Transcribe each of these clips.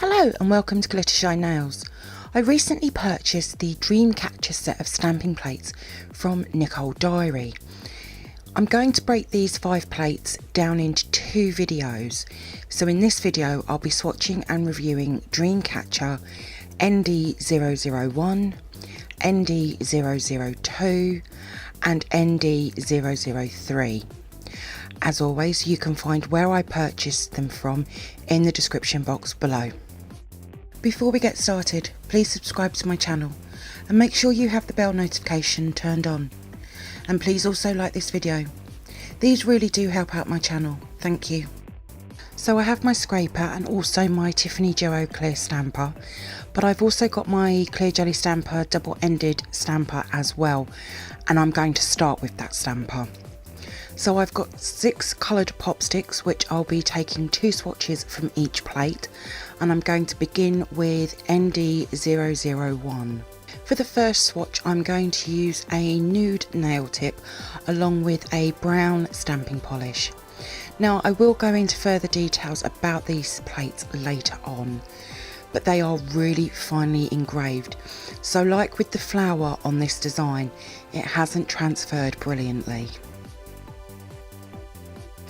Hello and welcome to glittershinenails. I recently purchased the Dreamcatcher set of stamping plates from Nicole Diary. I'm going to break these 5 plates down into 2 videos. So in this video I'll be swatching and reviewing Dreamcatcher ND-001, ND-002 and ND-003. As always, you can find where I purchased them from in the description box below. Before we get started, please subscribe to my channel and make sure you have the bell notification turned on. And please also like this video. These really do help out my channel, thank you. So I have my scraper and also my Tiffany Duo clear stamper, but I've also got my clear jelly stamper double-ended stamper as well, and I'm going to start with that stamper. So I've got 6 coloured pop sticks, which I'll be taking 2 swatches from each plate, and I'm going to begin with ND-001. For the first swatch I'm going to use a nude nail tip along with a brown stamping polish. Now I will go into further details about these plates later on, but they are really finely engraved, so like with the flower on this design, it hasn't transferred brilliantly.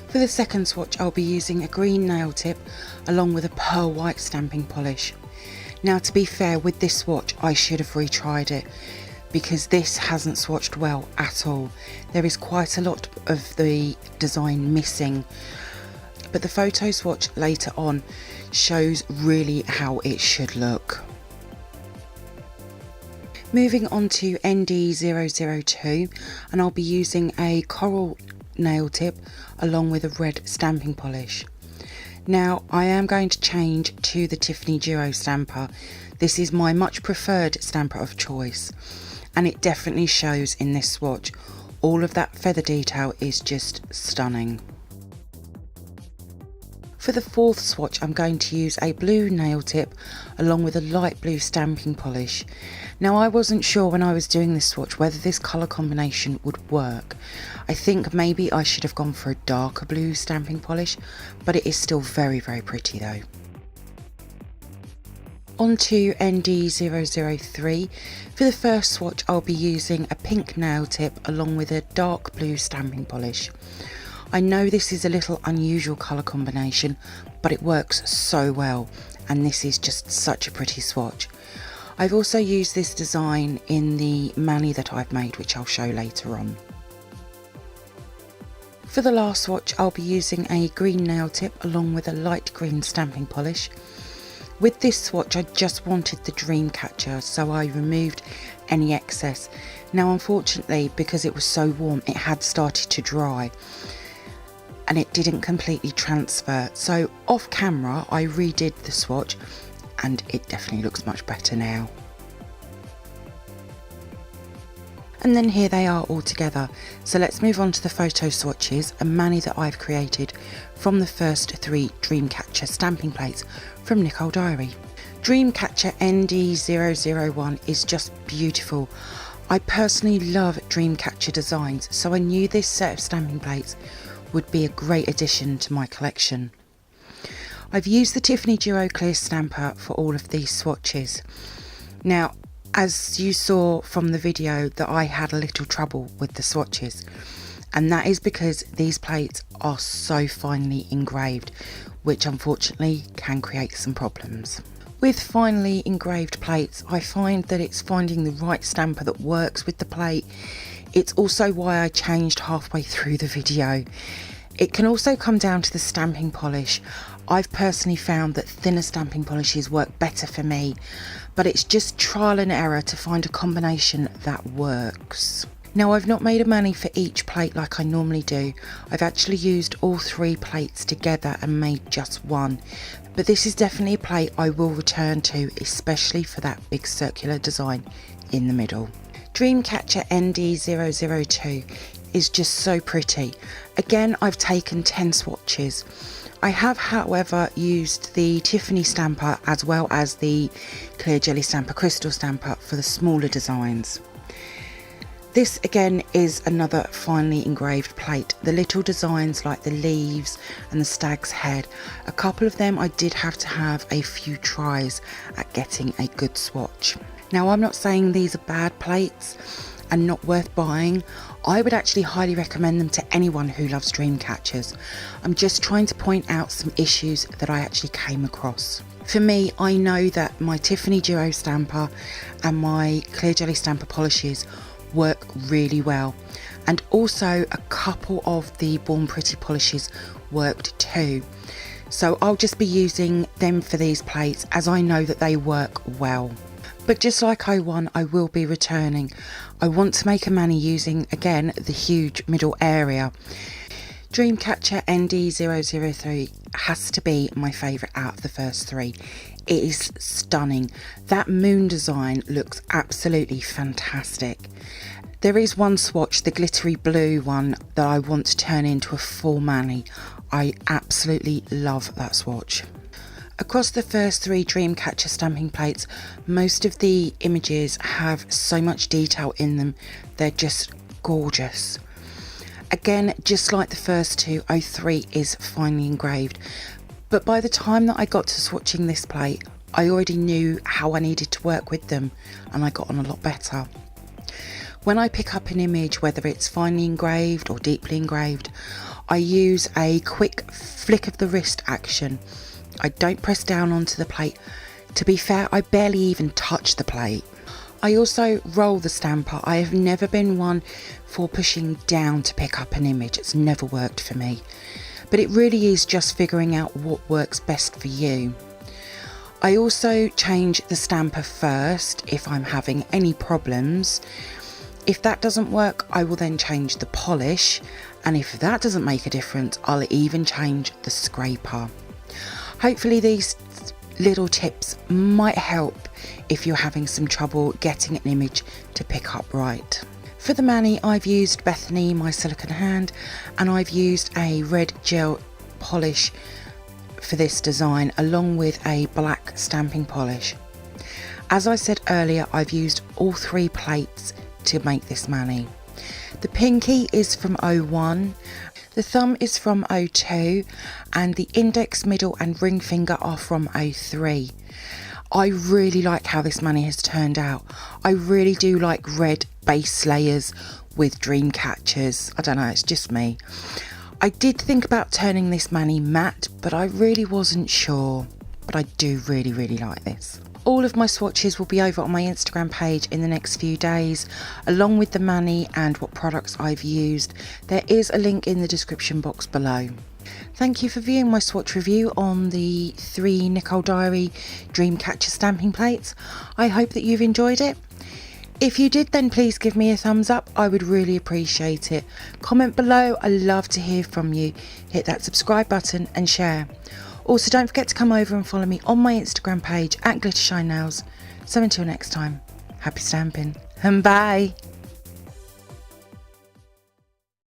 For the second swatch I'll be using a green nail tip along with a pearl white stamping polish. Now to be fair, with this swatch I should have retried it because this hasn't swatched well at all. There is quite a lot of the design missing, but the photo swatch later on shows really how it should look. Moving on to ND-002, and I'll be using a coral nail tip along with a red stamping polish. Now I am going to change to the Tiffany Duo stamper. This is my much preferred stamper of choice, and it definitely shows in this swatch. All of that feather detail is just stunning. For the fourth swatch I'm going to use a blue nail tip along with a light blue stamping polish. Now I wasn't sure when I was doing this swatch whether this colour combination would work. I think maybe I should have gone for a darker blue stamping polish, but it is still very pretty though. On to ND-003. For the first swatch I'll be using a pink nail tip along with a dark blue stamping polish. I know this is a little unusual colour combination, but it works so well, and this is just such a pretty swatch. I've also used this design in the mani that I've made, which I'll show later on. For the last swatch I'll be using a green nail tip along with a light green stamping polish. With this swatch I just wanted the Dreamcatcher, so I removed any excess. Now unfortunately, because it was so warm, it had started to dry and it didn't completely transfer, so off camera I redid the swatch and it definitely looks much better now. And then here they are all together. So let's move on to the photo swatches, a mani that I've created from the first 3 Dreamcatcher stamping plates from Nicole Diary. Dreamcatcher ND-001 is just beautiful. I personally love Dreamcatcher designs, so I knew this set of stamping plates would be a great addition to my collection. I've used the Tiffany Duo clear stamper for all of these swatches. Now, as you saw from the video, that I had a little trouble with the swatches, and that is because these plates are so finely engraved, which unfortunately can create some problems. With finely engraved plates, I find that it's finding the right stamper that works with the plate. It's also why I changed halfway through the video. It can also come down to the stamping polish. I've personally found that thinner stamping polishes work better for me, but it's just trial and error to find a combination that works. Now I've not made a mani for each plate like I normally do. I've actually used all 3 plates together and made just one, but this is definitely a plate I will return to, especially for that big circular design in the middle. Dreamcatcher ND-002 is just so pretty. Again, I've taken 10 swatches. I have, however, used the Tiffany stamper as well as the clear jelly stamper crystal stamper for the smaller designs. This again is another finely engraved plate. The little designs like the leaves and the stag's head, a couple of them I did have to have a few tries at getting a good swatch. Now I'm not saying these are bad plates and not worth buying. I would actually highly recommend them to anyone who loves Dreamcatchers. I'm just trying to point out some issues that I actually came across. For me, I know that my Tiffany Duo stamper and my Clear Jelly stamper polishes work really well, and also a couple of the Born Pretty polishes worked too, so I'll just be using them for these plates as I know that they work well. But just like O1, I will be returning. I want to make a mani using again the huge middle area. Dreamcatcher ND-003 has to be my favourite out of the first three. It is stunning. That moon design looks absolutely fantastic. There is one swatch, the glittery blue one, that I want to turn into a full mani. I absolutely love that swatch. Across the first three Dreamcatcher stamping plates, most of the images have so much detail in them. They're just gorgeous. Again, just like the first two, 03 is finely engraved. But by the time that I got to swatching this plate, I already knew how I needed to work with them, and I got on a lot better. When I pick up an image, whether it's finely engraved or deeply engraved, I use a quick flick of the wrist action. I don't press down onto the plate. To be fair, I barely even touch the plate. I also roll the stamper. I have never been one for pushing down to pick up an image. It's never worked for me. But it really is just figuring out what works best for you. I also change the stamper first if I'm having any problems. If that doesn't work, I will then change the polish. And if that doesn't make a difference, I'll even change the scraper. Hopefully these little tips might help if you're having some trouble getting an image to pick up right. For the mani, I've used Bethany, my silicone hand, and I've used a red gel polish for this design along with a black stamping polish. As I said earlier, I've used all three plates to make this mani. The pinky is from 01, the thumb is from 02, and the index, middle and ring finger are from 03. I really like how this mani has turned out. I really do like red base layers with Dreamcatchers. I don't know, it's just me. I did think about turning this mani matte, but I really wasn't sure. But I do really like this. All of my swatches will be over on my Instagram page in the next few days, along with the mani and what products I've used. There is a link in the description box below. Thank you for viewing my swatch review on the 3 Nicole Diary Dreamcatcher stamping plates. I hope that you've enjoyed it. If you did, then please give me a thumbs up. I would really appreciate it. Comment below. I love to hear from you. Hit that subscribe button and share. Also, don't forget to come over and follow me on my Instagram page at glittershinenails. So until next time, happy stamping and bye.